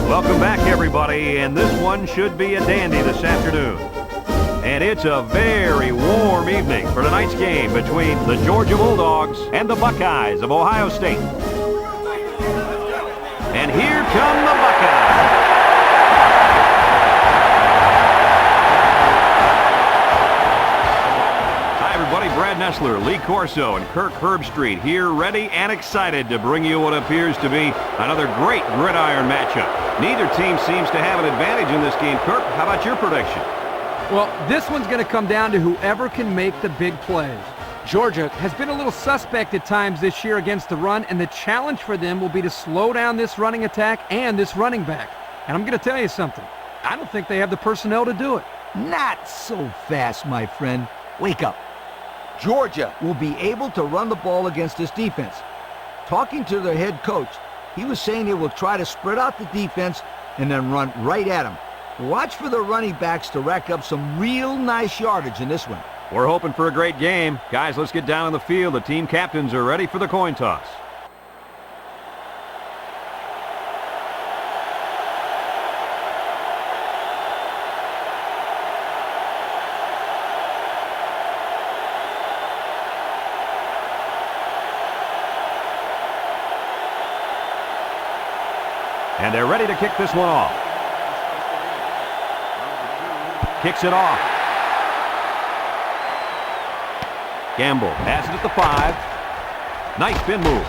Welcome back, everybody, and this one should be a dandy this afternoon. And it's a very warm evening for tonight's game between the Georgia Bulldogs and the Buckeyes of Ohio State. And here come the Buckeyes. Hi, everybody. Brad Nessler, Lee Corso, and Kirk Herbstreit here, ready and excited to bring you what appears to be another great gridiron matchup. Neither team seems to have an advantage in this game. Kirk, how about your prediction? Well, this one's going to come down to whoever can make the big plays. Georgia has been a little suspect at times this year against the run, and the challenge for them will be to slow down this running attack and this running back. And I'm going to tell you something. I don't think they have the personnel to do it. Not so fast, my friend. Wake up. Georgia will be able to run the ball against this defense. Talking to their head coach, he was saying they will try to spread out the defense and then run right at them. Watch for the running backs to rack up some real nice yardage in this one. We're hoping for a great game. Guys, let's get down on the field. The team captains are ready for the coin toss. And they're ready to kick this one off. Kicks it off. Gamble has it at the 5. Nice spin move.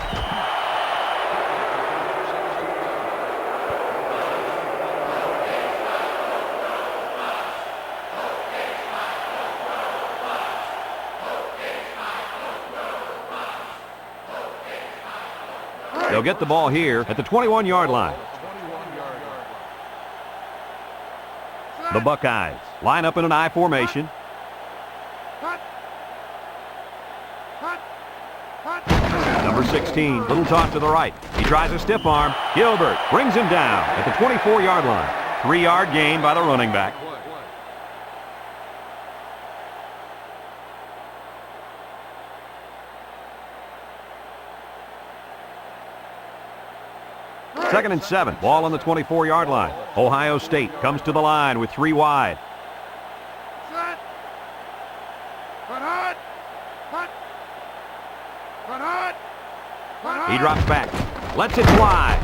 They'll get the ball here at the 21-yard line. The Buckeyes line up in an I formation. Number 16, little toss to the right. He tries a stiff arm. Gilbert brings him down at the 24-yard line. 3-yard gain by the running back. Second and 7. Ball on the 24-yard line. Ohio State comes to the line with 3 wide. He drops back. Lets it fly.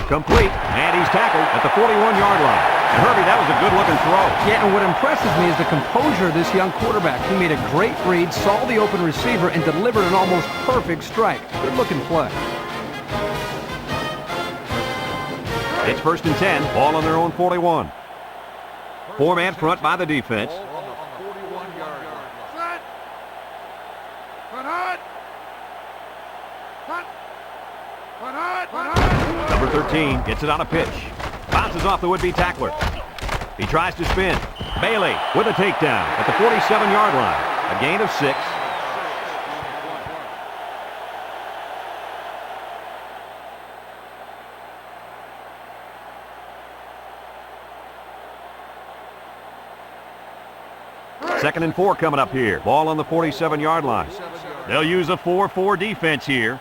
Complete. And he's tackled at the 41-yard line. And Herbie, that was a good-looking throw. Yeah, and what impresses me is the composure of this young quarterback. He made a great read, saw the open receiver, and delivered an almost perfect strike. Good-looking play. It's first and 10. Ball on their own 41. 4-man front by the defense. Number 13 gets it on a pitch. Bounces off the would-be tackler. He tries to spin. Bailey with a takedown at the 47-yard line. A gain of 6. Second and 4 coming up here. Ball on the 47-yard line. They'll use a 4-4 defense here.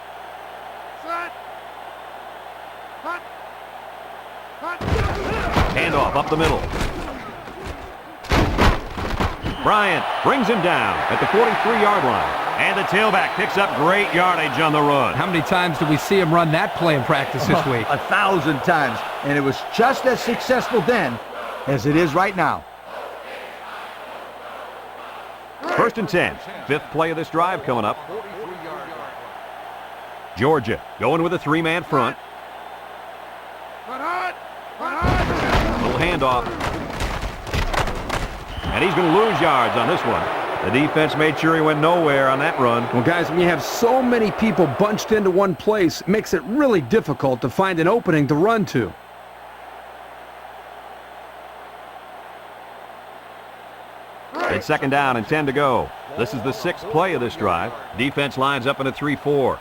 Handoff up the middle. Bryant brings him down at the 43-yard line. And the tailback picks up great yardage on the run. How many times do we see him run that play in practice this week? 1,000 times. And it was just as successful then as it is right now. First and 10. 5th play of this drive coming up. Georgia going with a 3-man front. Little handoff. And he's going to lose yards on this one. The defense made sure he went nowhere on that run. Well, guys, when you have so many people bunched into one place, it makes it really difficult to find an opening to run to. It's second down and 10 to go. This is the 6th play of this drive. Defense lines up in a 3-4.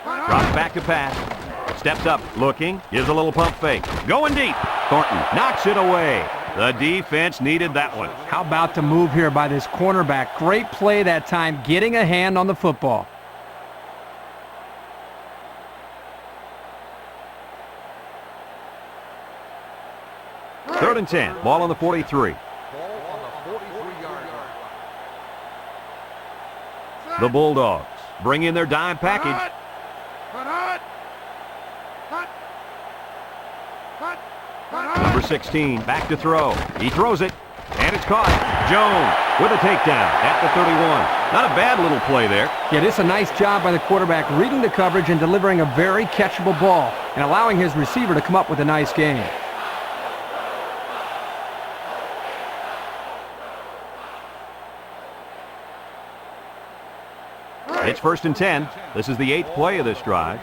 Drops back to pass. Steps up, looking, gives a little pump fake. Going deep. Thornton knocks it away. The defense needed that one. How about the move here by this cornerback? Great play that time, getting a hand on the football. Third and 10. Ball on the 43. The Bulldogs bring in their dime package. Number 16, back to throw. He throws it, and it's caught. Jones with a takedown at the 31. Not a bad little play there. Yeah, this is a nice job by the quarterback reading the coverage and delivering a very catchable ball and allowing his receiver to come up with a nice gain. It's first and 10. This is the 8th play of this drive.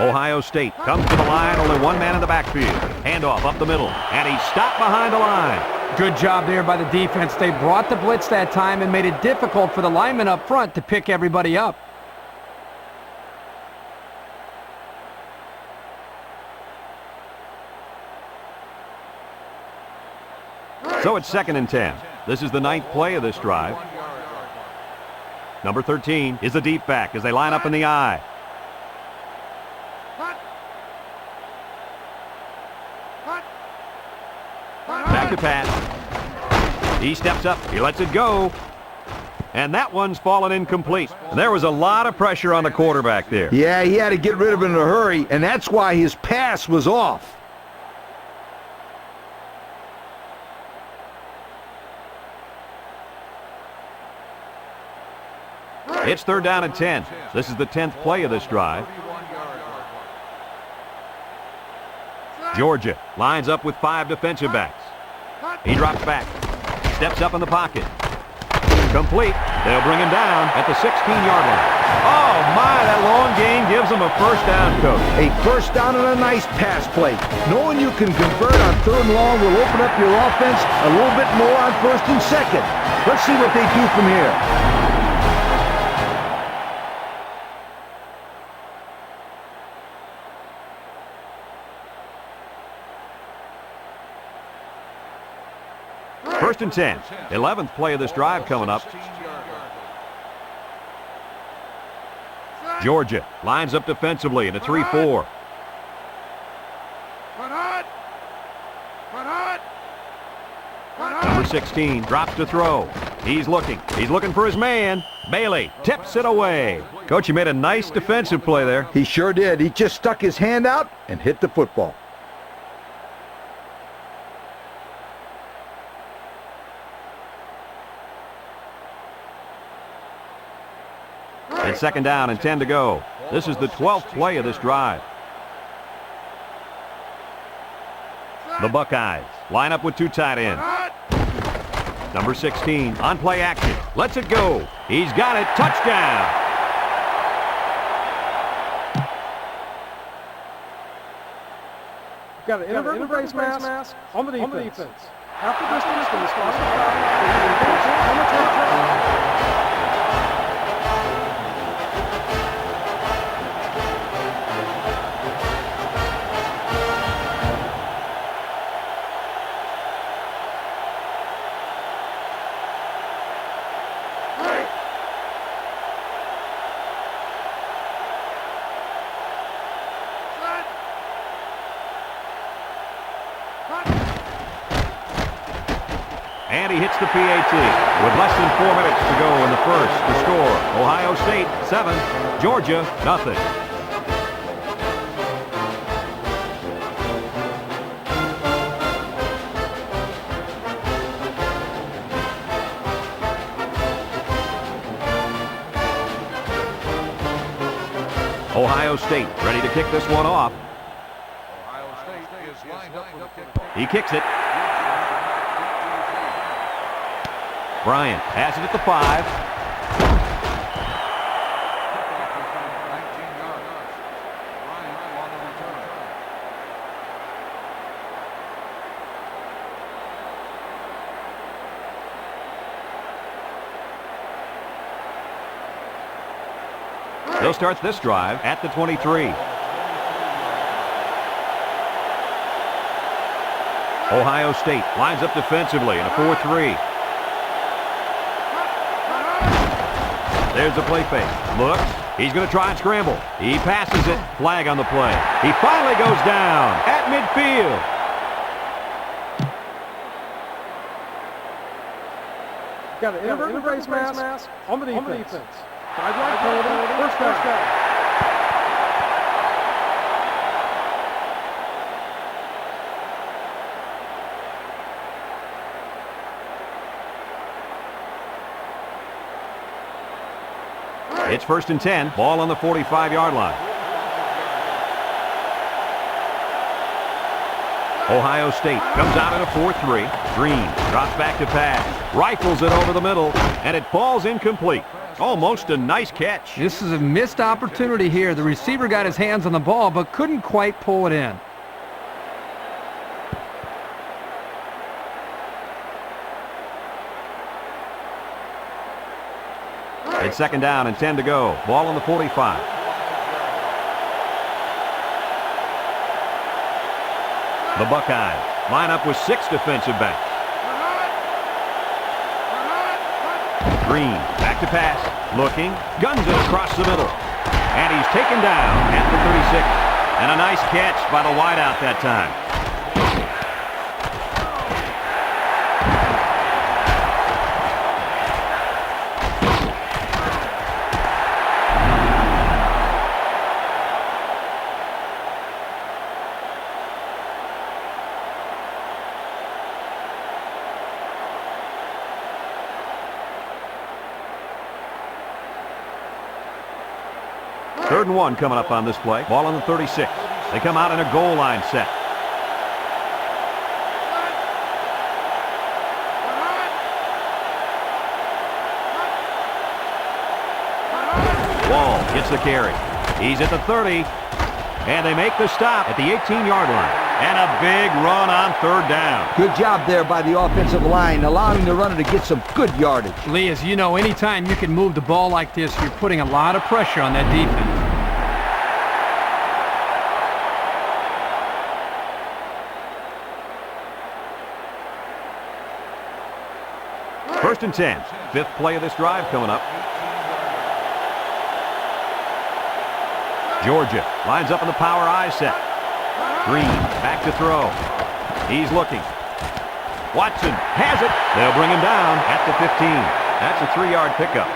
Ohio State comes to the line, only one man in the backfield. Handoff up the middle, and he's stopped behind the line. Good job there by the defense. They brought the blitz that time and made it difficult for the linemen up front to pick everybody up. So it's second and 10. This is the 9th play of this drive. Number 13 is the deep back as they line up in the I. Back to pass. He steps up. He lets it go. And that one's fallen incomplete. There was a lot of pressure on the quarterback there. Yeah, he had to get rid of it in a hurry, and that's why his pass was off. It's third down and 10. This is the 10th play of this drive. Georgia lines up with 5 defensive backs. He drops back. Steps up in the pocket. Complete. They'll bring him down at the 16-yard line. Oh, my, that long gain gives them a first down, Coach. A first down and a nice pass play. Knowing you can convert on third and long will open up your offense a little bit more on first and second. Let's see what they do from here. First and 10. 11th play of this drive coming up. Georgia lines up defensively in a 3-4. Number 16 drops to throw. He's looking for his man. Bailey tips it away. Coach, you made a nice defensive play there. He sure did. He just stuck his hand out and hit the football. It's second down and 10 to go. This is the 12th play of this drive. The Buckeyes line up with 2 tight ends. Number 16 on play action. Lets it go. He's got it. Touchdown. Got an inadvertent face mask on the defense. After distance from the spot on the territory. And he hits the PAT with less than 4 minutes to go in the first. The score, Ohio State 7, Georgia nothing. Ohio State ready to kick this one off. Ohio State is lined up with a kick. He kicks it. Bryant has it at the 5. 19 yards. Bryant on the return. They'll start this drive at the 23. Ohio State lines up defensively in a 4-3. There's the play fake. Looks. He's going to try and scramble. He passes it. Flag on the play. He finally goes down at midfield. Got an inadvertent face mask on the defense. Sideline penalty, first down. It's 1st and 10. Ball on the 45-yard line. Ohio State comes out in a 4-3. Green drops back to pass. Rifles it over the middle, and it falls incomplete. Almost a nice catch. This is a missed opportunity here. The receiver got his hands on the ball, but couldn't quite pull it in. It's 2nd down and 10 to go. Ball on the 45. The Buckeyes line up with 6 defensive backs. Green back to pass. Looking. Guns it across the middle. And he's taken down at the 36. And a nice catch by the wideout that time. Third and 1 coming up on this play. Ball on the 36. They come out in a goal line set. Wall gets the carry. He's at the 30. And they make the stop at the 18-yard line. And a big run on 3rd down. Good job there by the offensive line, allowing the runner to get some good yardage. Lee, as you know, anytime you can move the ball like this, you're putting a lot of pressure on that defense. First and 10. 5th play of this drive coming up. Georgia lines up in the power I set. Green back to throw. He's looking. Watson has it. They'll bring him down at the 15. That's a 3-yard pickup.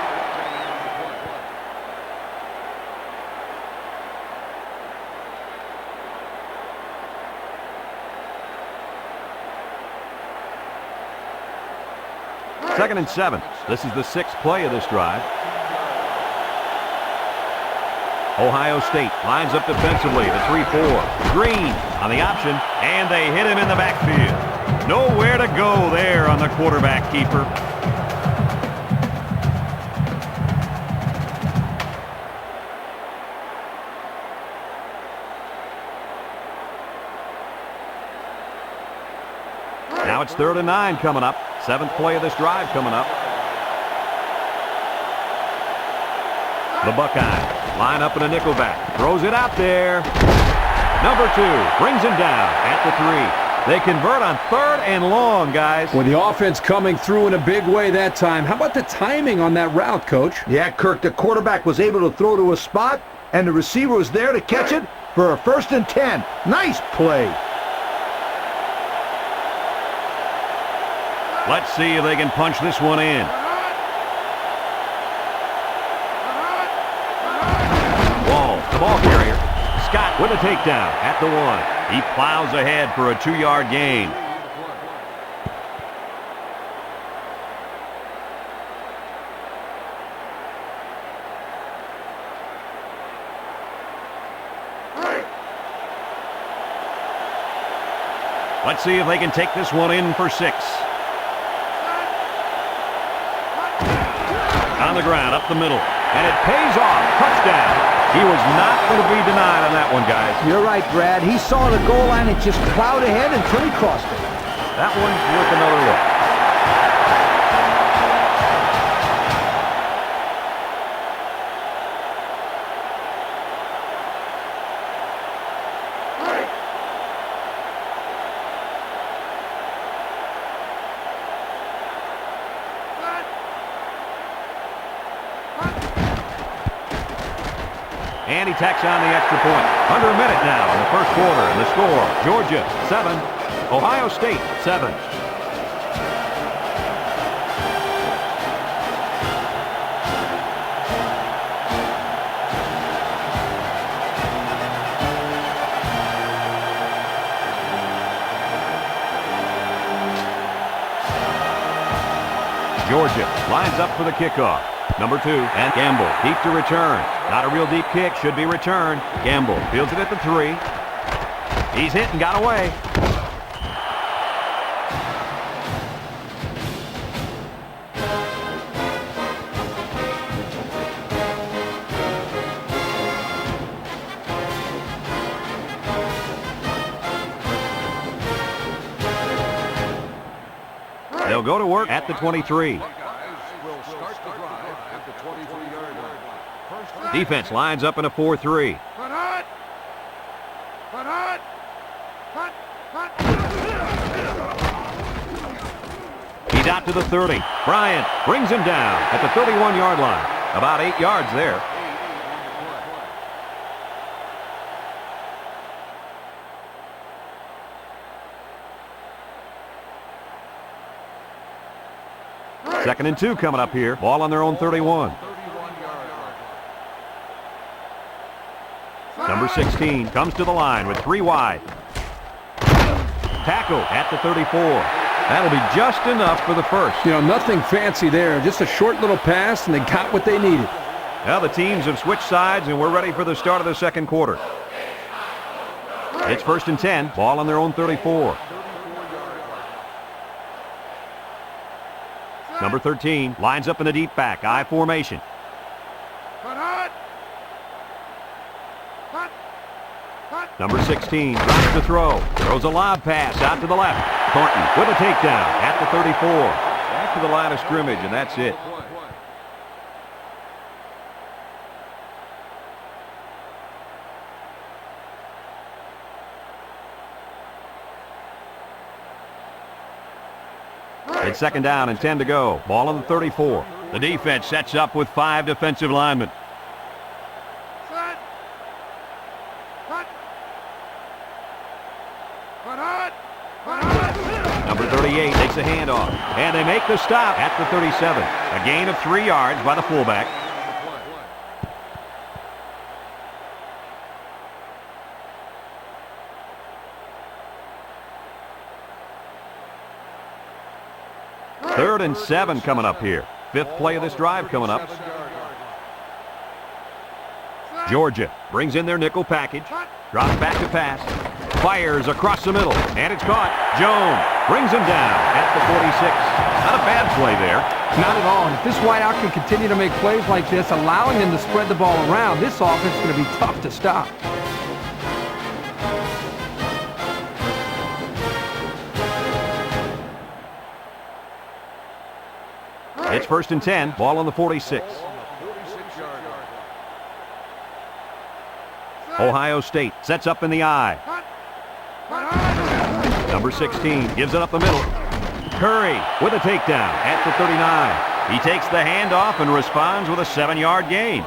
Second and 7. This is the 6th play of this drive. Ohio State lines up defensively, the 3-4. Green on the option, and they hit him in the backfield. Nowhere to go there on the quarterback keeper. Now it's 3rd and 9 coming up. 7th play of this drive coming up. The Buckeyes line up in a nickelback. Throws it out there. Number 2 brings him down at the 3. They convert on 3rd and long, guys. With the offense coming through in a big way that time. How about the timing on that route, Coach? Yeah, Kirk, the quarterback was able to throw to a spot, and the receiver was there to catch it for a 1st and 10. Nice play. Let's see if they can punch this one in. Wall, the ball carrier. Scott with a takedown at the 1. He plows ahead for a 2-yard gain. Let's see if they can take this one in for 6. On the ground, up the middle, and it pays off. Touchdown. He was not going to be denied on that one, guys. You're right, Brad. He saw the goal line and just plowed ahead until he crossed it. That one's worth another look. And he tacks on the extra point. Under a minute now in the first quarter. And the score, Georgia 7, Ohio State 7. Georgia lines up for the kickoff. Number 2, and Gamble, deep to return. Not a real deep kick, should be returned. Gamble fields it at the 3. He's hit and got away. They'll go to work at the 23. Defense lines up in a 4-3. He's out to the 30. Bryant brings him down at the 31-yard line. About 8 yards there. Second and 2 coming up here. Ball on their own 31. Number 16 comes to the line with 3 wide. Tackle at the 34. That'll be just enough for the first. You know, nothing fancy there. Just a short little pass, and they got what they needed. Well, the teams have switched sides, and we're ready for the start of the second quarter. It's first and 10. Ball on their own 34. Number 13 lines up in the deep back, I formation. Number 16 tries to throw. Throws a lob pass out to the left. Thornton with a takedown at the 34. Back to the line of scrimmage, and that's it. It's second down and 10 to go. Ball on the 34. The defense sets up with 5 defensive linemen. Number 38 takes a handoff, and they make the stop at the 37. A gain of 3 yards by the fullback. Third and 7 coming up here. 5th play of this drive coming up. Georgia brings in their nickel package. Drops back to pass. Fires across the middle, and it's caught. Jones brings him down at the 46. Not a bad play there. Not at all. And if this wideout can continue to make plays like this, allowing them to spread the ball around, this offense is going to be tough to stop. It's first and 10. Ball on the 46. Ohio State sets up in the I. Number 16 gives it up the middle. Curry with a takedown at the 39. He takes the handoff and responds with a 7-yard gain.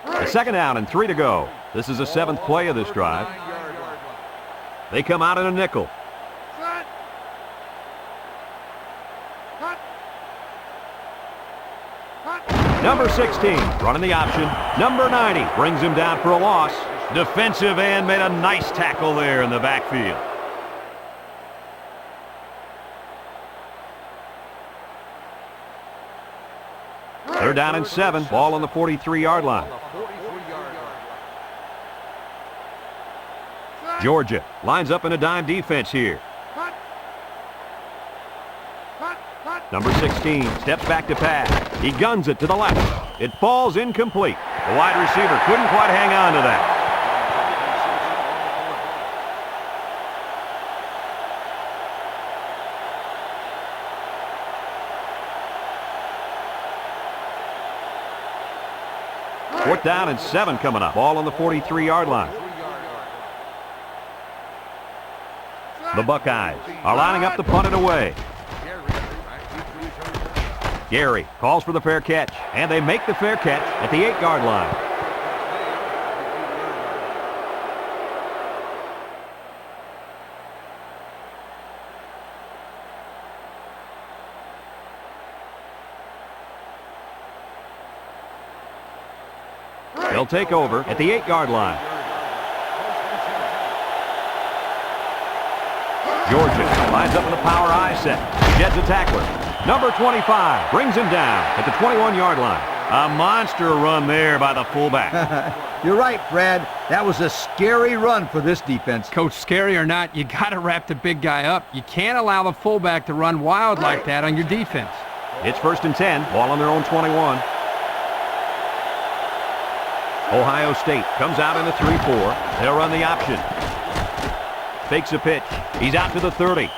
A second down and 3 to go. This is the 7th play of this drive. They come out in a nickel. Number 16 running the option. Number 90 brings him down for a loss. Defensive end made a nice tackle there in the backfield. They're down and 7. Ball on the 43-yard line. Georgia lines up in a dime defense here. Number 16 steps back to pass. He guns it to the left. It falls incomplete. The wide receiver couldn't quite hang on to that. Fourth down and 7 coming up. Ball on the 43-yard line. The Buckeyes are lining up to punt it away. Gary calls for the fair catch, and they make the fair catch at the 8-yard line. They'll take over at the 8-yard line. Georgia lines up in the power I set. Gets a tackler. Number 25 brings him down at the 21-yard line. A monster run there by the fullback. You're right, Brad. That was a scary run for this defense. Coach, scary or not, you got to wrap the big guy up. You can't allow the fullback to run wild like that on your defense. It's 1st and 10, ball on their own 21. Ohio State comes out in a 3-4. They'll run the option. Fakes a pitch. He's out to the 30.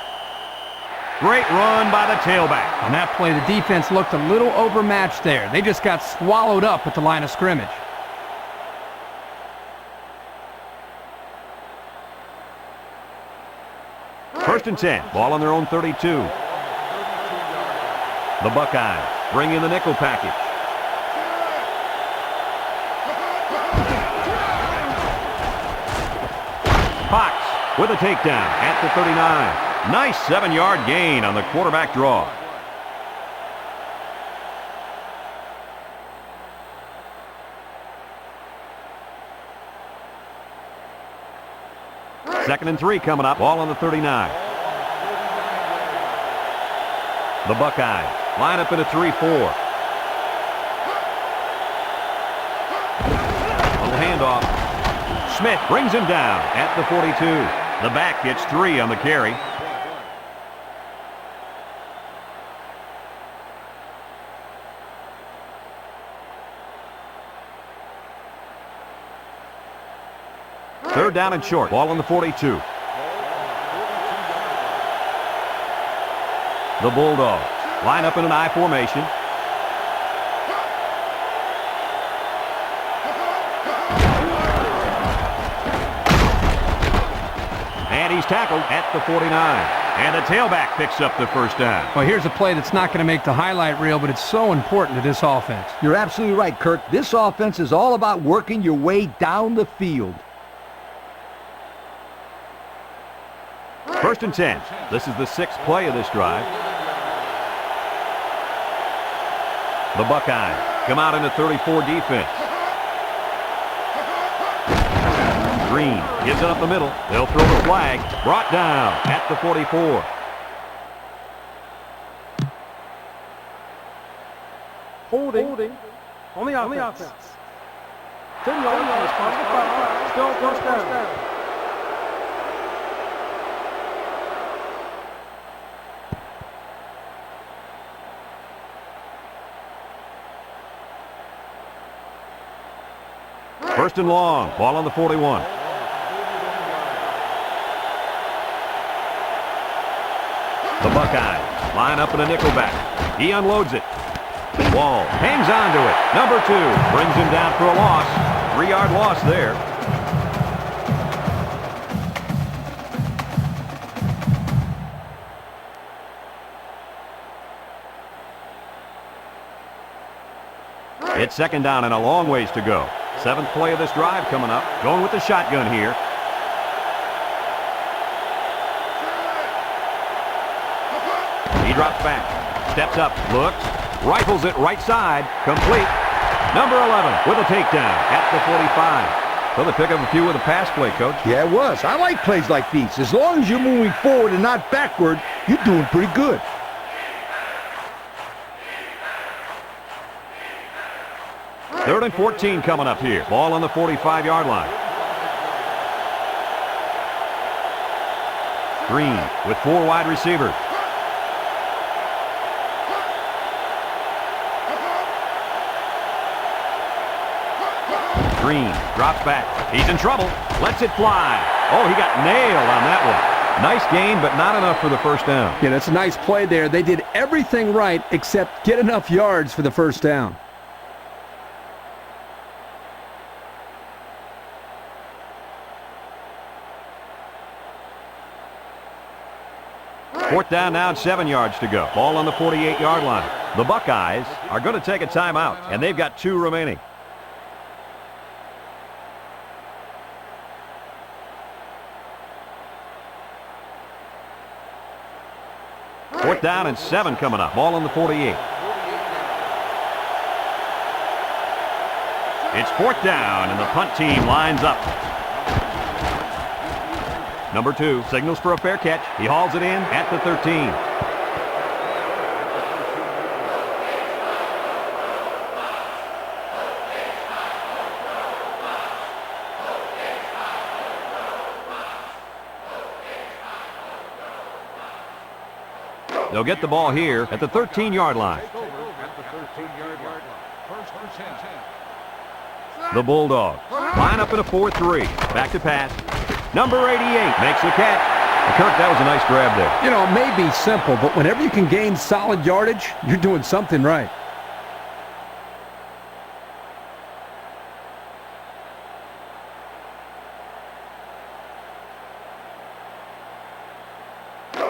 Great run by the tailback. On that play, the defense looked a little overmatched there. They just got swallowed up at the line of scrimmage. First and 10, ball on their own 32. The Buckeyes bring in the nickel package. Fox with a takedown at the 39. Nice 7-yard gain on the quarterback draw. Second and 3 coming up. Ball on the 39. The Buckeyes line up in a 3-4. Little handoff. Smith brings him down at the 42. The back gets 3 on the carry. Third down and short. Ball on the 42. The Bulldogs line up in an I formation. And he's tackled at the 49. And the tailback picks up the first down. Well, here's a play that's not going to make the highlight reel, but it's so important to this offense. You're absolutely right, Kirk. This offense is all about working your way down the field. First and 10. This is the 6th play of this drive. The Buckeyes come out in a 34 defense. Green gives it up the middle. They'll throw the flag. Brought down at the 44. Holding on the offense. 10 yards on the spot of the foul. Still first down. First and long. Ball on the 41. The Buckeyes line up in a nickelback. He unloads it. Wall hangs on to it. Number 2 brings him down for a loss. 3-yard loss there. It's second down and a long ways to go. 7th play of this drive coming up. Going with the shotgun here. He drops back. Steps up. Looks. Rifles it right side. Complete. Number 11 with a takedown at the 45. So they pick up a few with a pass play, Coach. Yeah, it was. I like plays like these. As long as you're moving forward and not backward, you're doing pretty good. Third and 14 coming up here. Ball on the 45-yard line. Green with 4 wide receivers. Green drops back. He's in trouble. Lets it fly. Oh, he got nailed on that one. Nice gain, but not enough for the first down. Yeah, that's a nice play there. They did everything right except get enough yards for the first down. Fourth down now and 7 yards to go. Ball on the 48-yard line. The Buckeyes are going to take a timeout, and they've got 2 remaining. Fourth down and 7 coming up. Ball on the 48. It's fourth down, and the punt team lines up. Number 2 signals for a fair catch. He hauls it in at the 13. They'll get the ball here at the 13-yard line. At the 13-yard line. First and 10. The Bulldogs line up in a 4-3. Back to pass. Number 88 makes the catch. Kirk, that was a nice grab there. You know, it may be simple, but whenever you can gain solid yardage, you're doing something right.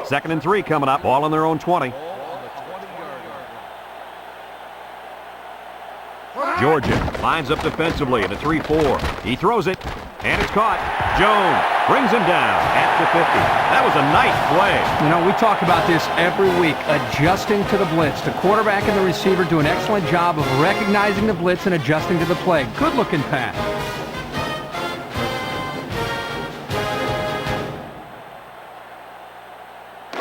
Second and 3 coming up. Ball on their own 20. Ball on the 20-yard line. Georgia lines up defensively at a 3-4. He throws it, and it's caught. Jones brings him down at the 50. That was a nice play. You know, we talk about this every week, adjusting to the blitz. The quarterback and the receiver do an excellent job of recognizing the blitz and adjusting to the play. Good-looking pass.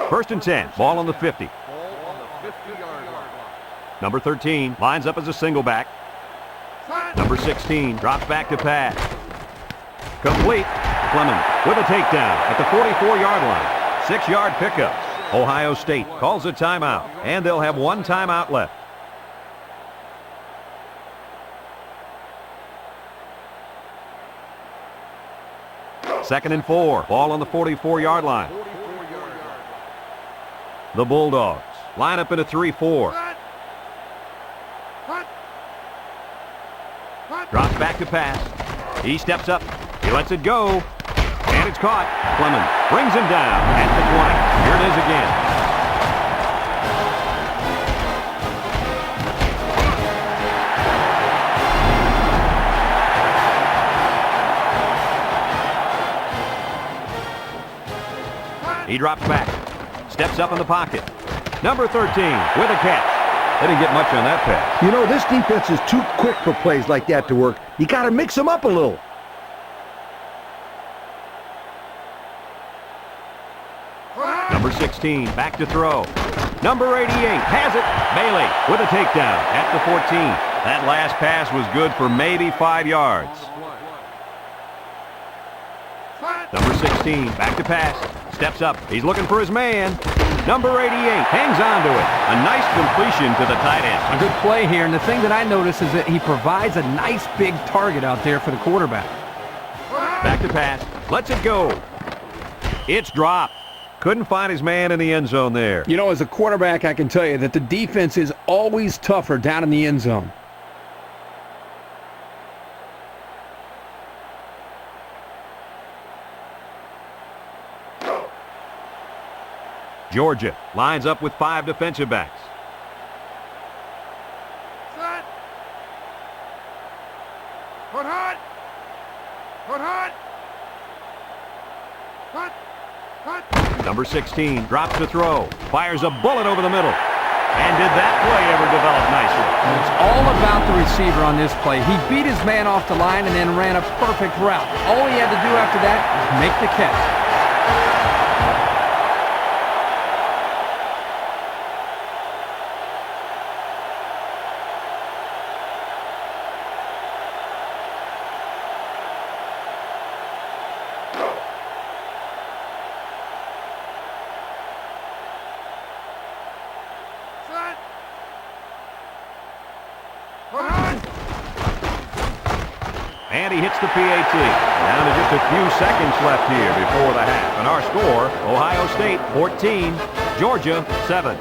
First and 10. Ball on the 50. Ball on the 50-yard line. Number 13 lines up as a single back. Number 16 drops back to pass. Complete. Clemens with a takedown at the 44-yard line. 6-yard pickup. Ohio State calls a timeout, and they'll have 1 timeout left. Second and 4. Ball on the 44-yard line. 44-yard line. The Bulldogs line up in a 3-4. Drops back to pass. He steps up. He lets it go. And it's caught. Clemens brings him down at the 20. Here it is again. He drops back. Steps up in the pocket. Number 13 with a catch. They didn't get much on that pass. You know, this defense is too quick for plays like that to work. You got to mix them up a little. Number 16 back to throw. Number 88 has it. Bailey with a takedown at the 14. That last pass was good for maybe 5 yards. Number 16 back to pass. Steps up. He's looking for his man. Number 88 hangs on to it. A nice completion to the tight end. A good play here, and the thing that I notice is that he provides a nice big target out there for the quarterback. Back to pass. Lets it go. It's dropped. Couldn't find his man in the end zone there. You know, as a quarterback, I can tell you that the defense is always tougher down in the end zone. Georgia lines up with 5 defensive backs. Put hot. Put hot. Number 16 drops to throw. Fires a bullet over the middle. And did that play ever develop nicely? And it's all about the receiver on this play. He beat his man off the line and then ran a perfect route. All he had to do after that was make the catch. And he hits the PAT. Down to just a few seconds left here before the half. And our score, Ohio State 14, Georgia 7.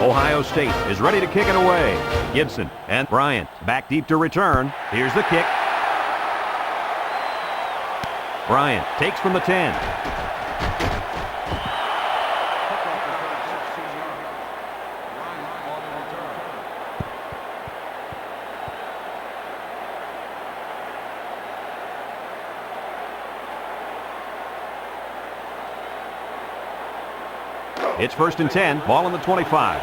Ohio State is ready to kick it away. Gibson and Bryant back deep to return. Here's the kick. Bryant takes from the 10. It's 1st and 10, ball on the 25.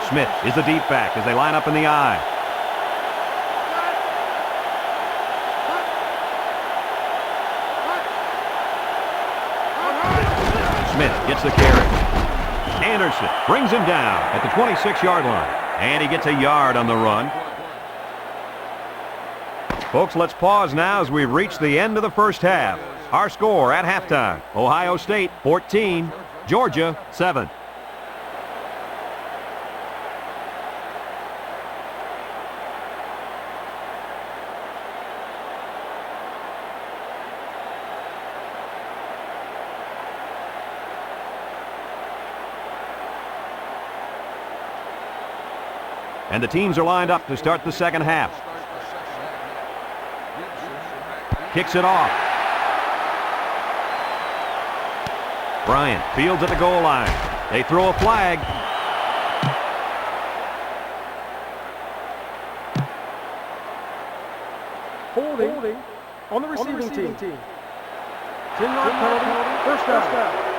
Smith is the deep back as they line up in the I. Smith gets the carry. Anderson brings him down at the 26-yard line. And he gets a yard on the run. Folks, let's pause now as we've reached the end of the first half. Our score at halftime, Ohio State 14, Georgia 7. And the teams are lined up to start the second half. Kicks it off. Bryant fields at the goal line. They throw a flag. Holding on the receiving team. 10-yard penalty, first down.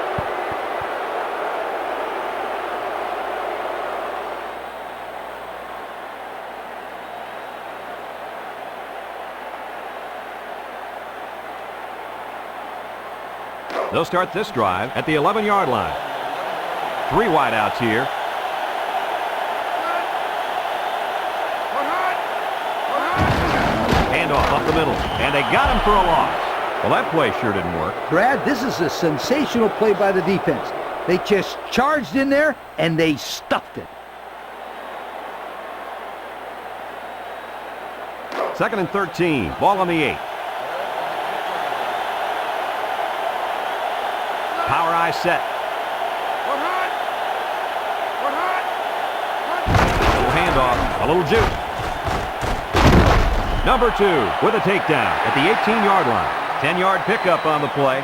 They'll start this drive at the 11-yard line. 3 wideouts here. Handoff up the middle, and they got him for a loss. Well, that play sure didn't work. Brad, this is a sensational play by the defense. They just charged in there, and they stuffed it. 2nd and 13, ball on the 8. Power I set. A little handoff, a little juke. Number 2 with a takedown at the 18-yard line. 10-yard pickup on the play.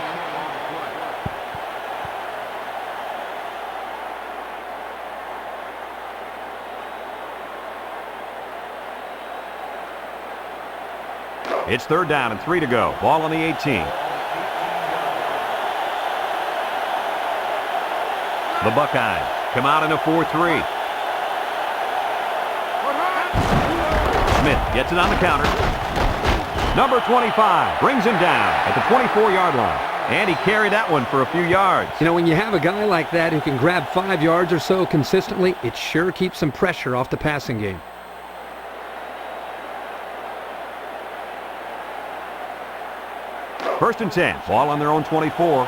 It's 3rd down and 3 to go. Ball on the 18. The Buckeyes come out in a 4-3. Smith gets it on the counter. Number 25 brings him down at the 24-yard line. And he carried that one for a few yards. You know, when you have a guy like that who can grab 5 yards or so consistently, it sure keeps some pressure off the passing game. First and 10, ball on their own 24.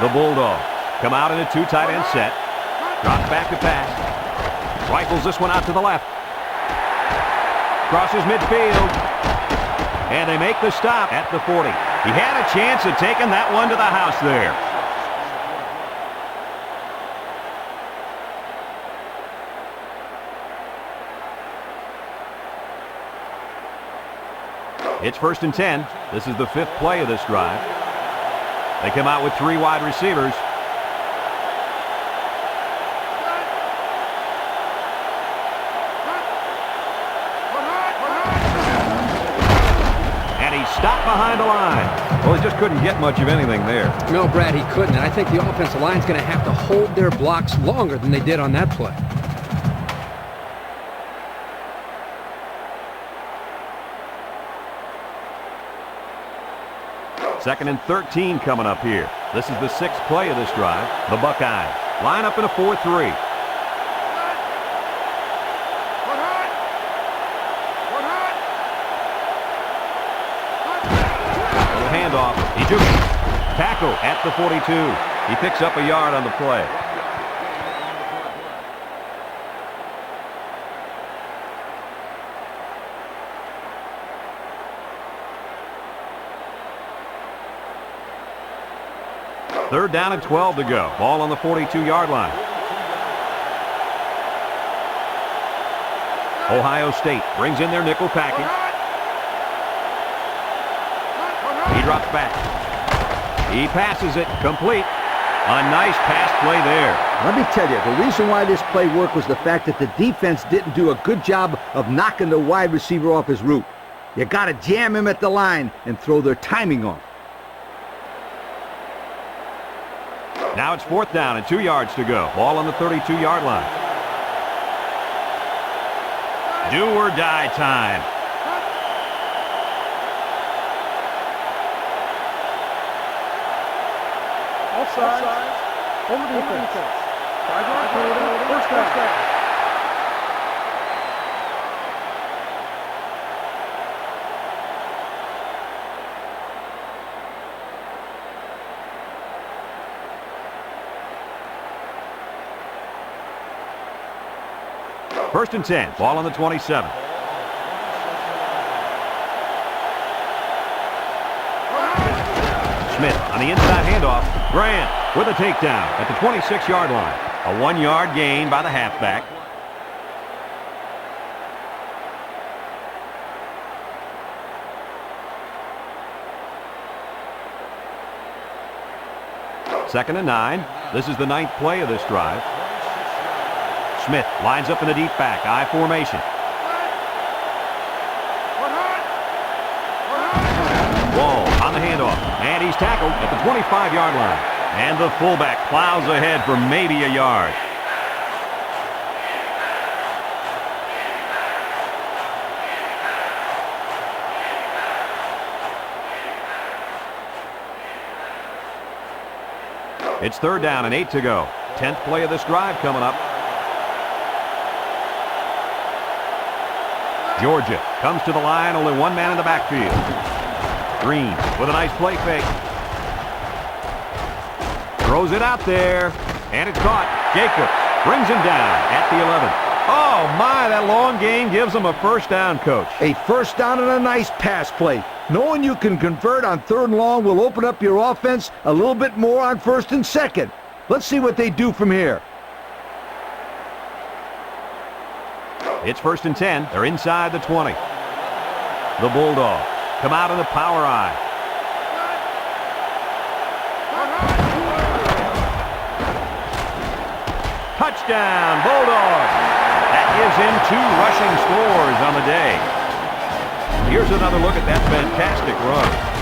The Bulldogs come out in a 2 tight end set. Drops back to pass. Rifles this one out to the left. Crosses midfield. And they make the stop at the 40. He had a chance of taking that one to the house there. It's 1st and 10. This is the 5th play of this drive. They come out with 3 wide receivers. And he's stopped behind the line. Well, he just couldn't get much of anything there. No, Brad, he couldn't. And I think the offensive line's going to have to hold their blocks longer than they did on that play. 2nd and 13 coming up here. This is the 6th play of this drive. The Buckeyes line up in a 4-3. Little handoff. He jukes it. Tackle at the 42. He picks up a yard on the play. Third down and 12 to go. Ball on the 42-yard line. Ohio State brings in their nickel package. He drops back. He passes it complete. A nice pass play there. Let me tell you, the reason why this play worked was the fact that the defense didn't do a good job of knocking the wide receiver off his route. You got to jam him at the line and throw their timing off. Now it's fourth down and 2 yards to go. Ball on the 32-yard line. Do or die time. Offside. On the defense. 5-yard penalty. First down. First and 10. Ball on the 27. Smith on the inside handoff. Grant with a takedown at the 26-yard line. A 1-yard gain by the halfback. Second and 9. This is the 9th play of this drive. Smith lines up in the deep back, I formation. Wall on the handoff, and he's tackled at the 25-yard line. And the fullback plows ahead for maybe a yard. It's third down and 8 to go. 10th play of this drive coming up. Georgia comes to the line, only one man in the backfield. Green with a nice play fake. Throws it out there, and it's caught. Jacobs brings him down at the 11. Oh, my, that long gain gives him a first down, Coach. A first down and a nice pass play. Knowing you can convert on third and long will open up your offense a little bit more on first and second. Let's see what they do from here. It's first and 10. They're inside the 20. The Bulldogs come out in the power eye. Touchdown, Bulldogs. That gives him 2 rushing scores on the day. Here's another look at that fantastic run.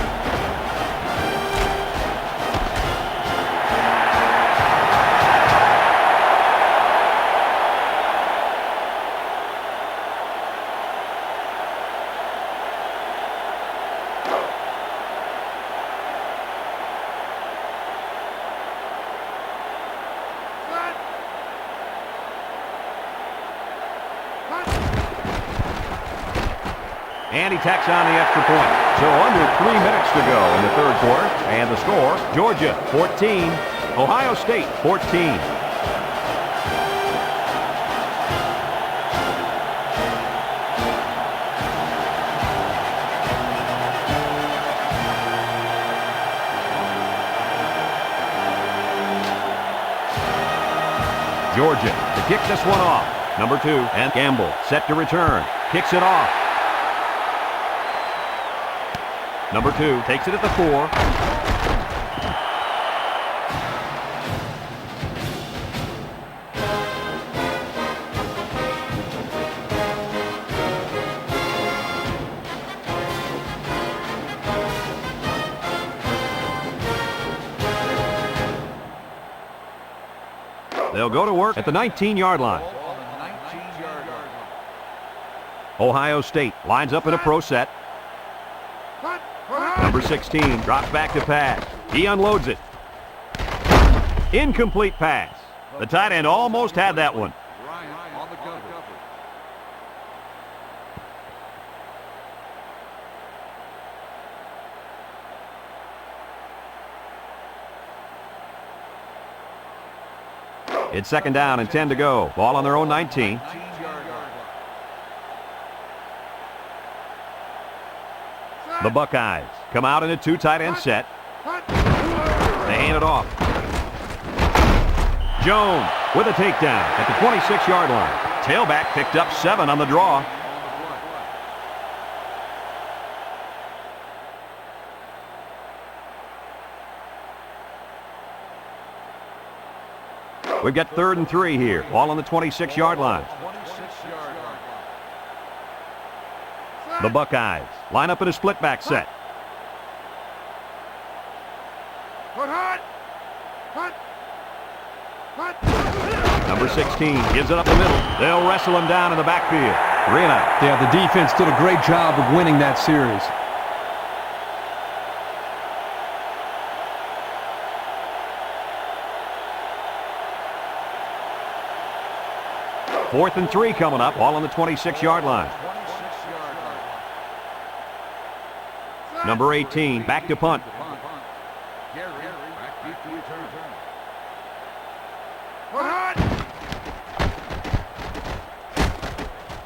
And he tacks on the extra point. So under 3 minutes to go in the third quarter. And the score, Georgia 14, Ohio State 14. Georgia to kick this one off. Number 2, and Gamble set to return. Kicks it off. Number 2 takes it at the 4. They'll go to work at the 19-yard line. Ohio State lines up in a pro set. Number 16 drops back to pass. He unloads it. Incomplete pass. The tight end almost had that one. On the cover. It's second down and 10 to go. Ball on their own 19. The Buckeyes come out in a 2 tight end set. The hand it off. Jones with a takedown at the 26-yard line. Tailback picked up 7 on the draw. We've got 3rd and 3 here. Ball on the 26-yard line. The Buckeyes line up in a split back set. Number 16 gives it up the middle. They'll wrestle him down in the backfield. 3 and out. Yeah, the defense did a great job of winning that series. Fourth and 3 coming up, all on the 26-yard line. Number 18, back to punt.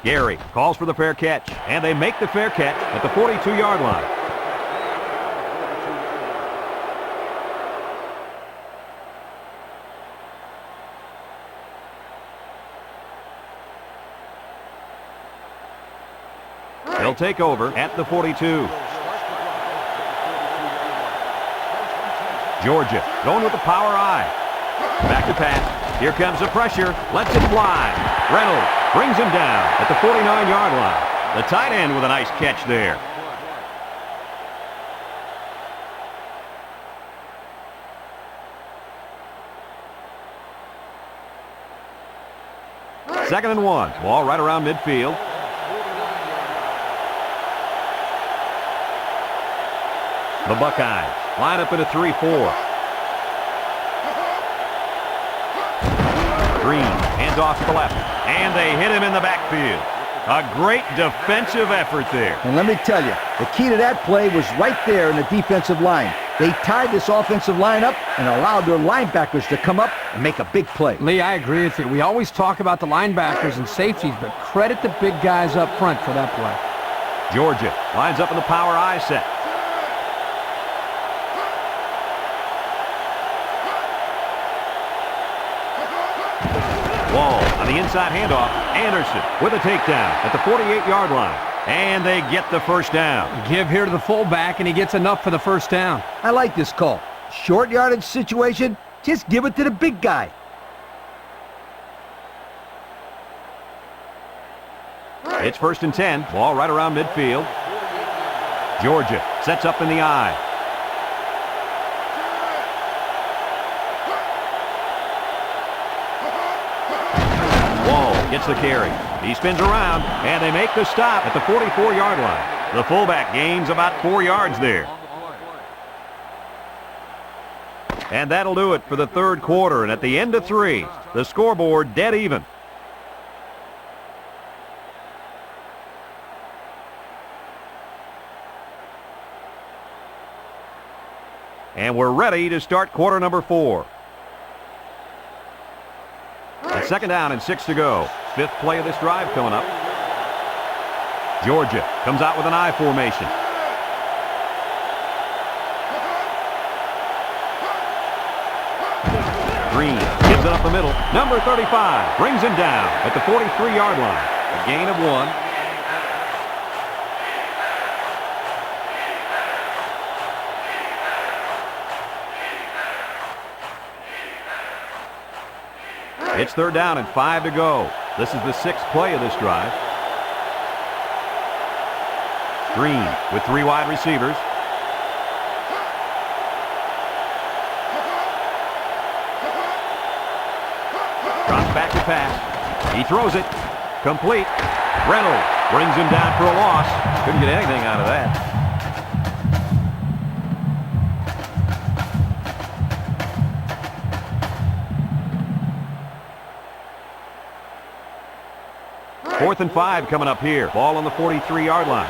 Gary calls for the fair catch, and they make the fair catch at the 42-yard line. They'll take over at the 42. Georgia going with the power I. Back to pass. Here comes the pressure. Lets it fly. Reynolds brings him down at the 49-yard line. The tight end with a nice catch there. Second and 1. Ball right around midfield. The Buckeyes line up in a 3-4. Green hands off to the left, and they hit him in the backfield. A great defensive effort there. And let me tell you, the key to that play was right there in the defensive line. They tied this offensive line up and allowed their linebackers to come up and make a big play. Lee, I agree with you. We always talk about the linebackers and safeties, but credit the big guys up front for that play. Georgia lines up in the power I set. Wall on the inside handoff. Anderson with a takedown at the 48-yard line. And they get the first down. Give here to the fullback, and he gets enough for the first down. I like this call. Short yardage situation, just give it to the big guy. It's 1st and 10. Ball right around midfield. Georgia sets up in the I. Gets the carry. He spins around, and they make the stop at the 44-yard line. The fullback gains about 4 yards there. And that'll do it for the third quarter. And at the end of 3, the scoreboard dead even. And we're ready to start quarter number 4. It's 2nd down and 6 to go. 5th play of this drive coming up. Georgia comes out with an I formation. Green gives it up the middle. Number 35 brings him down at the 43-yard line. A gain of 1. It's 3rd down and 5 to go. This is the 6th play of this drive. Green with 3 wide receivers. Drops back to pass. He throws it. Complete. Reynolds brings him down for a loss. Couldn't get anything out of that. Fourth and 5 coming up here. Ball on the 43-yard line.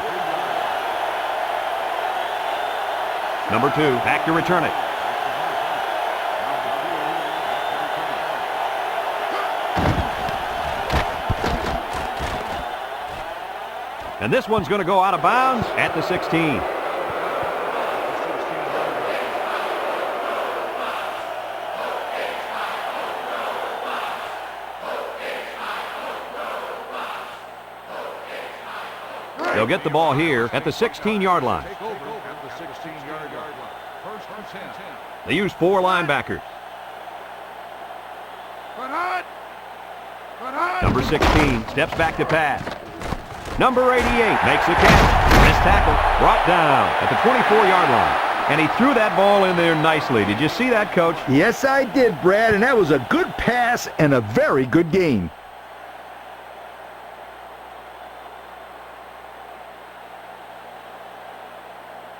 Number 2 back to return it. And this one's going to go out of bounds at the 16. They'll get the ball here at the 16-yard line. Take over at the 16-yard line. First and 10. They use 4 linebackers. Number 16 steps back to pass. Number 88 makes the catch. Missed tackle, brought down at the 24-yard line. And he threw that ball in there nicely. Did you see that, Coach? Yes, I did, Brad, and that was a good pass and a very good game.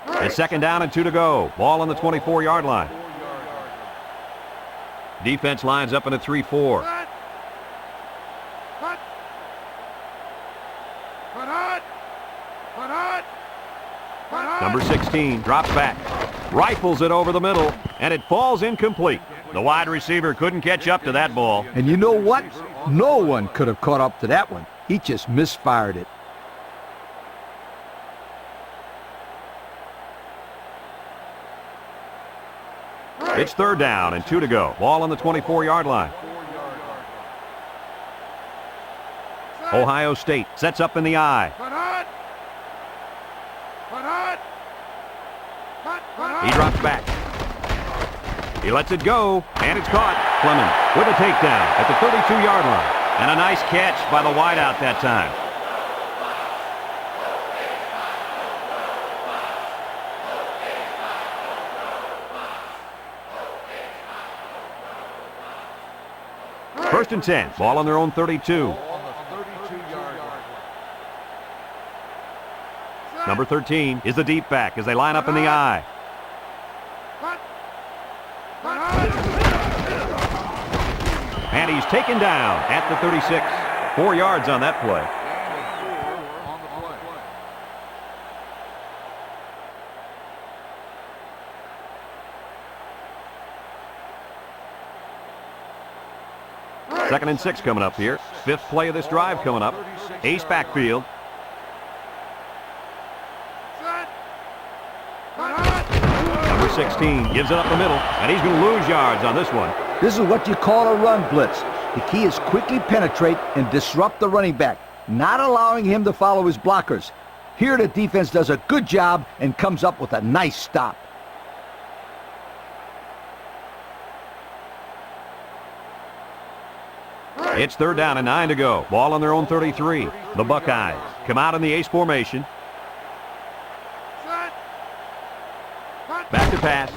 It's second down and 2 to go. Ball on the 24-yard line. Defense lines up in a 3-4. Number 16 drops back, rifles it over the middle, and it falls incomplete. The wide receiver couldn't catch up to that ball. And you know what? No one could have caught up to that one. He just misfired it. It's third down and 2 to go. Ball on the 24-yard line. Ohio State sets up in the I. He drops back. He lets it go, and it's caught. Clemens with a takedown at the 32-yard line. And a nice catch by the wideout that time. First and 10. Ball on their own 32. Number 13 is the deep back as they line up in the I. And he's taken down at the 36. 4 yards on that play. Second and 6 coming up here. 5th play of this drive coming up. Ace backfield. Number 16 gives it up the middle, and he's going to lose yards on this one. This is what you call a run blitz. The key is quickly penetrate and disrupt the running back, not allowing him to follow his blockers. Here the defense does a good job and comes up with a nice stop. It's third down and 9 to go. Ball on their own 33. The Buckeyes come out in the ace formation. Back to pass.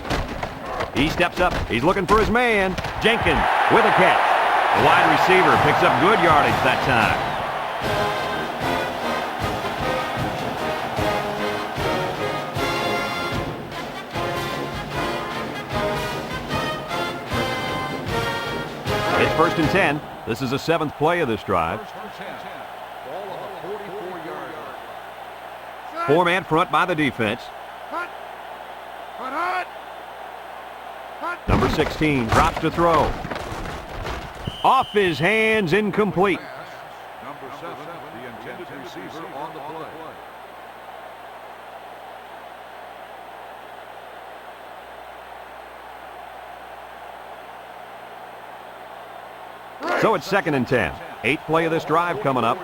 He steps up. He's looking for his man. Jenkins with a catch. The wide receiver picks up good yardage that time. It's first and 10. This is the 7th play of this drive. 4-man front by the defense. Number 16 drops to throw. Off his hands, incomplete. Number 7, the intended receiver on the play. So it's second and 10. 8th play of this drive coming up.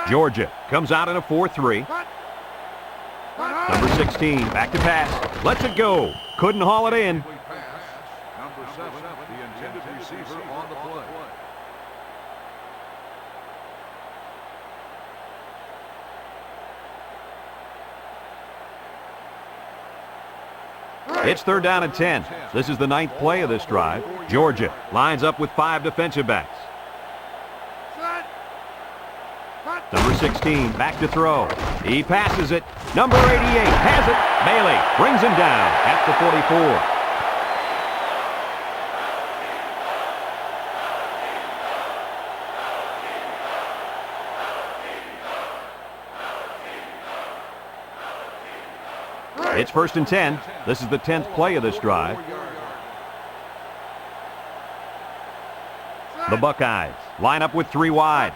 Georgia comes out in a 4-3. Number 16 back to pass. Lets it go. Couldn't haul it in. Number 7, the intended receiver on the play. It's third down and 10. This is the 9th play of this drive. Georgia lines up with 5 defensive backs. Number 16 back to throw. He passes it. Number 88 has it. Bailey brings him down at the 44. It's first and 10. This is the 10th play of this drive. The Buckeyes line up with 3 wide.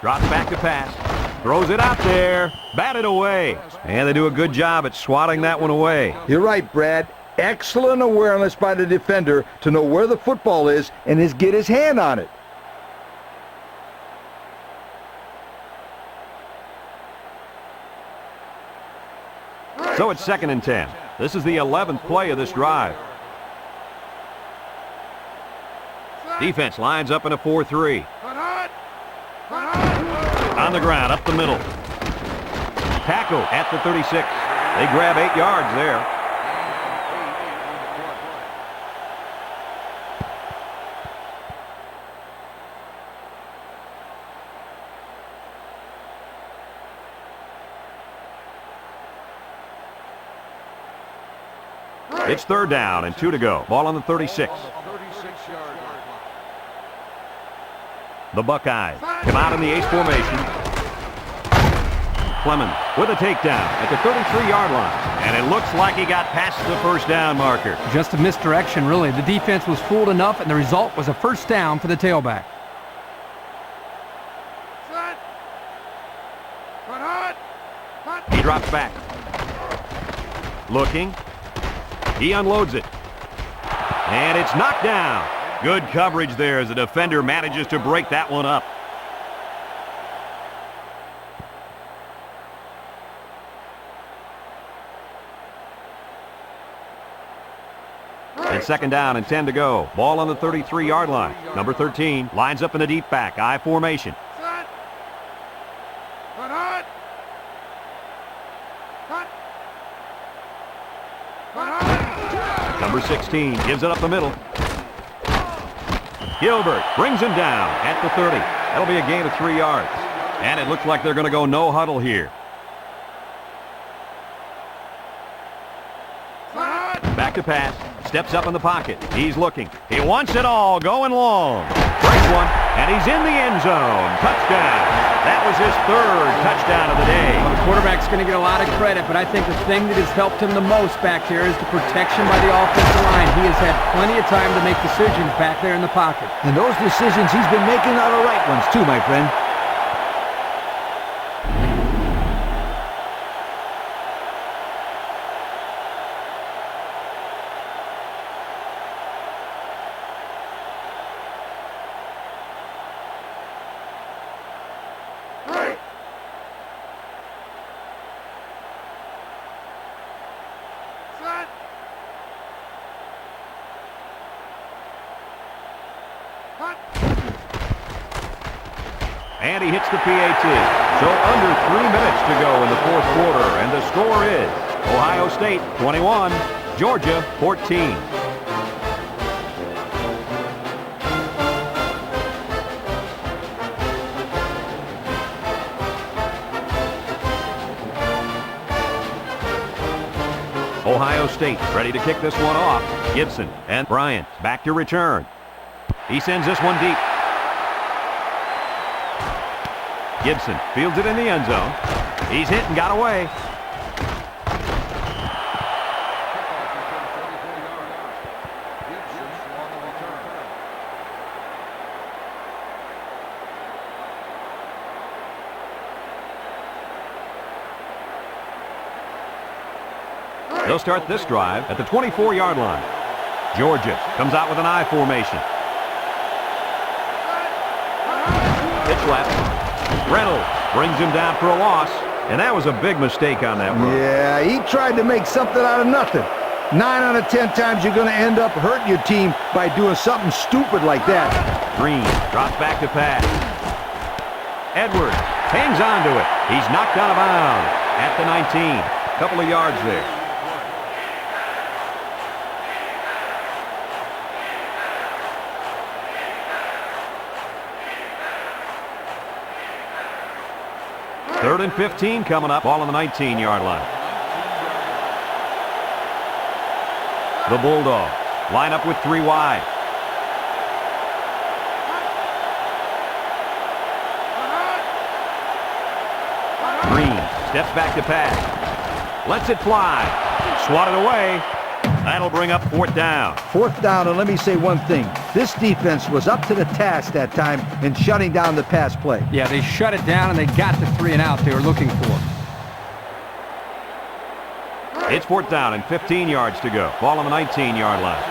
Drops back to pass. Throws it out there. Batted away. And they do a good job at swatting that one away. You're right, Brad. Excellent awareness by the defender to know where the football is and get his hand on it. So it's 2nd and 10. This is the 11th play of this drive. Defense lines up in a 4-3. On the ground, up the middle. Tackle at the 36. They grab 8 yards there. It's 3rd down and 2 to go. Ball on the 36. The Buckeyes come out in the ace formation. Clemens with a takedown at the 33-yard line. And it looks like he got past the first down marker. Just a misdirection, really. The defense was fooled enough, and the result was a first down for the tailback. He drops back. Looking. He unloads it. And it's knocked down. Good coverage there as the defender manages to break that one up. It's 2nd down and 10 to go. Ball on the 33-yard line. Number 13 lines up in the deep back. I formation. Number 16 gives it up the middle. Gilbert brings him down at the 30. That'll be a gain of 3 yards. And it looks like they're going to go no huddle here. Back to pass. Steps up in the pocket. He's looking. He wants it all. Going long. Breaks one. And he's in the end zone. Touchdown. That was his 3rd touchdown of the day. Well, the quarterback's going to get a lot of credit, but I think the thing that has helped him the most back there is the protection by the offensive line. He has had plenty of time to make decisions back there in the pocket. And those decisions he's been making are the right ones too, my friend. And he hits the PAT. So under 3 minutes to go in the 4th quarter. And the score is Ohio State 21, Georgia 14. Ohio State ready to kick this one off. Gibson and Bryant back to return. He sends this one deep. Gibson fields it in the end zone. He's hit and got away. They'll start this drive at the 24-yard line. Georgia comes out with an I formation. Pitch left. Reynolds brings him down for a loss, and that was a big mistake on that run. Yeah, he tried to make something out of nothing. 9 out of 10 times you're going to end up hurting your team by doing something stupid like that. Green drops back to pass. Edwards hangs on to it. He's knocked out of bounds at the 19. Couple of yards there. Third and 15 coming up. Ball on the 19-yard line. The Bulldogs line up with 3 wide. Green steps back to pass. Lets it fly. Swatted away. That'll bring up 4th down. 4th down, and let me say one thing. This defense was up to the task that time in shutting down the pass play. Yeah, they shut it down, and they got the 3 and out they were looking for. It's 4th down and 15 yards to go. Ball on the 19-yard line.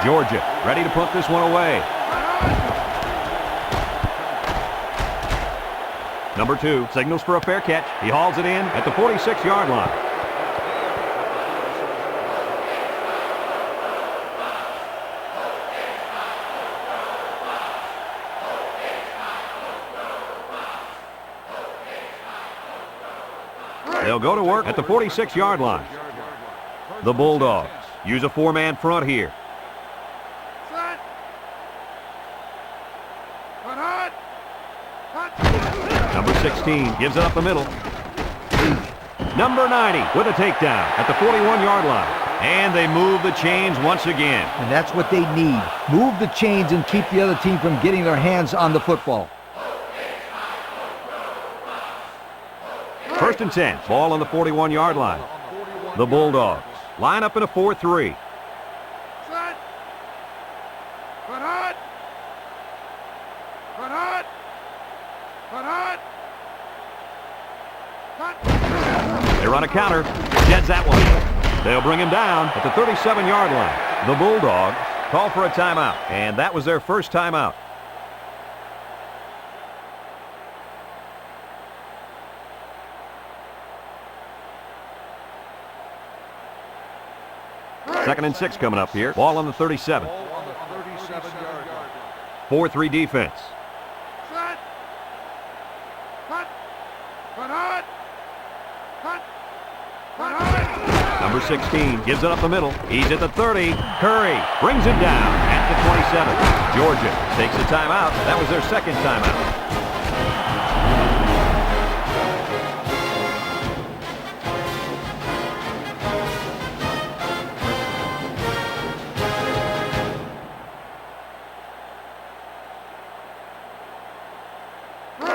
Georgia ready to punt this one away. Number 2 signals for a fair catch. He hauls it in at the 46-yard line. They'll go to work at the 46-yard line. The Bulldogs use a 4-man front here. Number 16 gives it up the middle. Number 90 with a takedown at the 41-yard line. And they move the chains once again. And that's what they need. Move the chains and keep the other team from getting their hands on the football. First and 10. Ball on the 41-yard line. The Bulldogs line up in a 4-3. They run a counter. Deads that one. They'll bring him down at the 37-yard line. The Bulldogs call for a timeout, and that was their first timeout. Second and 6 coming up here. Ball on the 37. 4-3 defense. Number 16 gives it up the middle. He's at the 30. Curry brings it down at the 27. Georgia takes a timeout. That was their second timeout.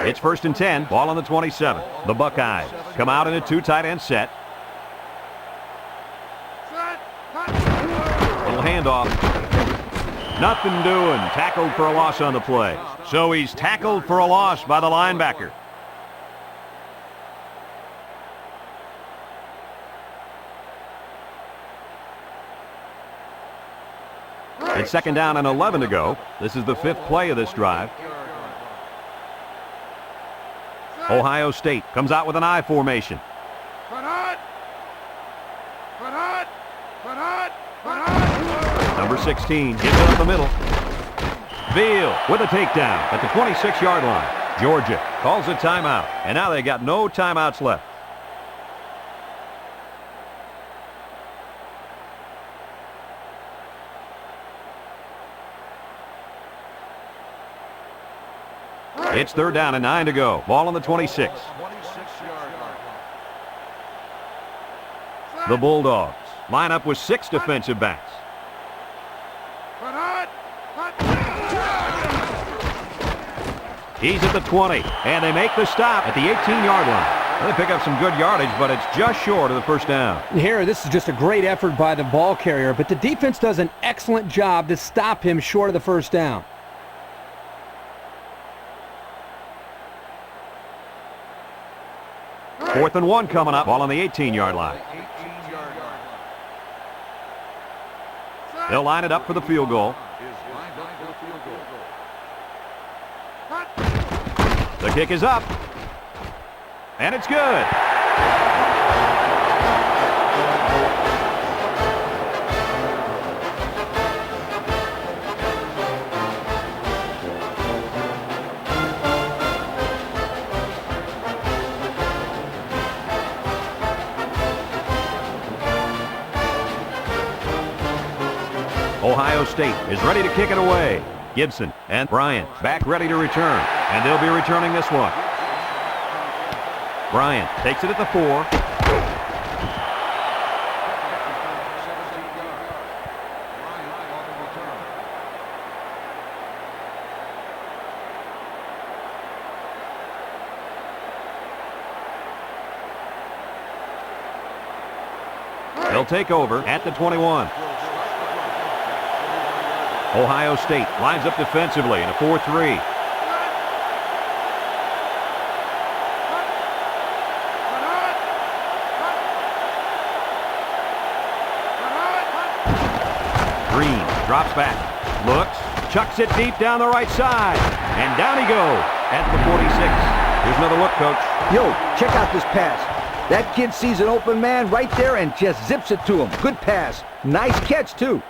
It's first and 10. Ball on the 27. The Buckeyes come out in a 2 tight end set. Little handoff. Nothing doing. Tackled for a loss on the play. So he's tackled for a loss by the linebacker. It's second down and 11 to go. This is the 5th play of this drive. Ohio State comes out with an I formation. Number 16 gets it up the middle. Veal with a takedown at the 26-yard line. Georgia calls a timeout, and now they got no timeouts left. It's third down and 9 to go. Ball on the 26. The Bulldogs line up with 6 defensive backs. He's at the 20, and they make the stop at the 18-yard line. They pick up some good yardage, but it's just short of the first down. Here, this is just a great effort by the ball carrier, but the defense does an excellent job to stop him short of the first down. Fourth and 1 coming up. Ball on the 18-yard line. They'll line it up for the field goal. The kick is up. And it's good. Ohio State is ready to kick it away. Gibson and Bryant back ready to return, and they'll be returning this one. Bryant takes it at the 4. They'll take over at the 21. Ohio State lines up defensively in a 4-3. Green drops back, looks, chucks it deep down the right side, and down he goes at the 46. Here's another look, Coach. Yo, check out this pass. That kid sees an open man right there and just zips it to him. Good pass. Nice catch, too.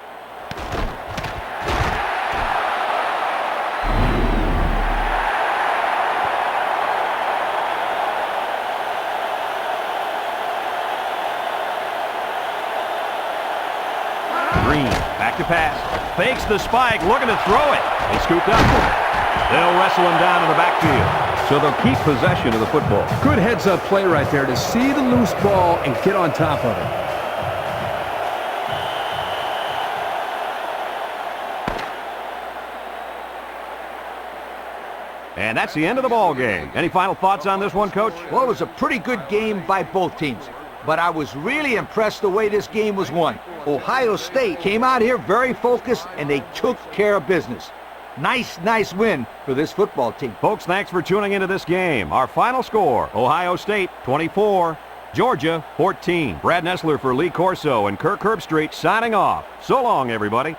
Green, back to pass. Fakes the spike, looking to throw it. He scooped up. They'll wrestle him down in the backfield. So they'll keep possession of the football. Good heads-up play right there to see the loose ball and get on top of it. And that's the end of the ball game. Any final thoughts on this one, Coach? Well, it was a pretty good game by both teams. But I was really impressed the way this game was won. Ohio State came out here very focused, and they took care of business. Nice win for this football team. Folks, thanks for tuning into this game. Our final score, Ohio State 24, Georgia 14. Brad Nessler for Lee Corso and Kirk Herbstreit signing off. So long, everybody.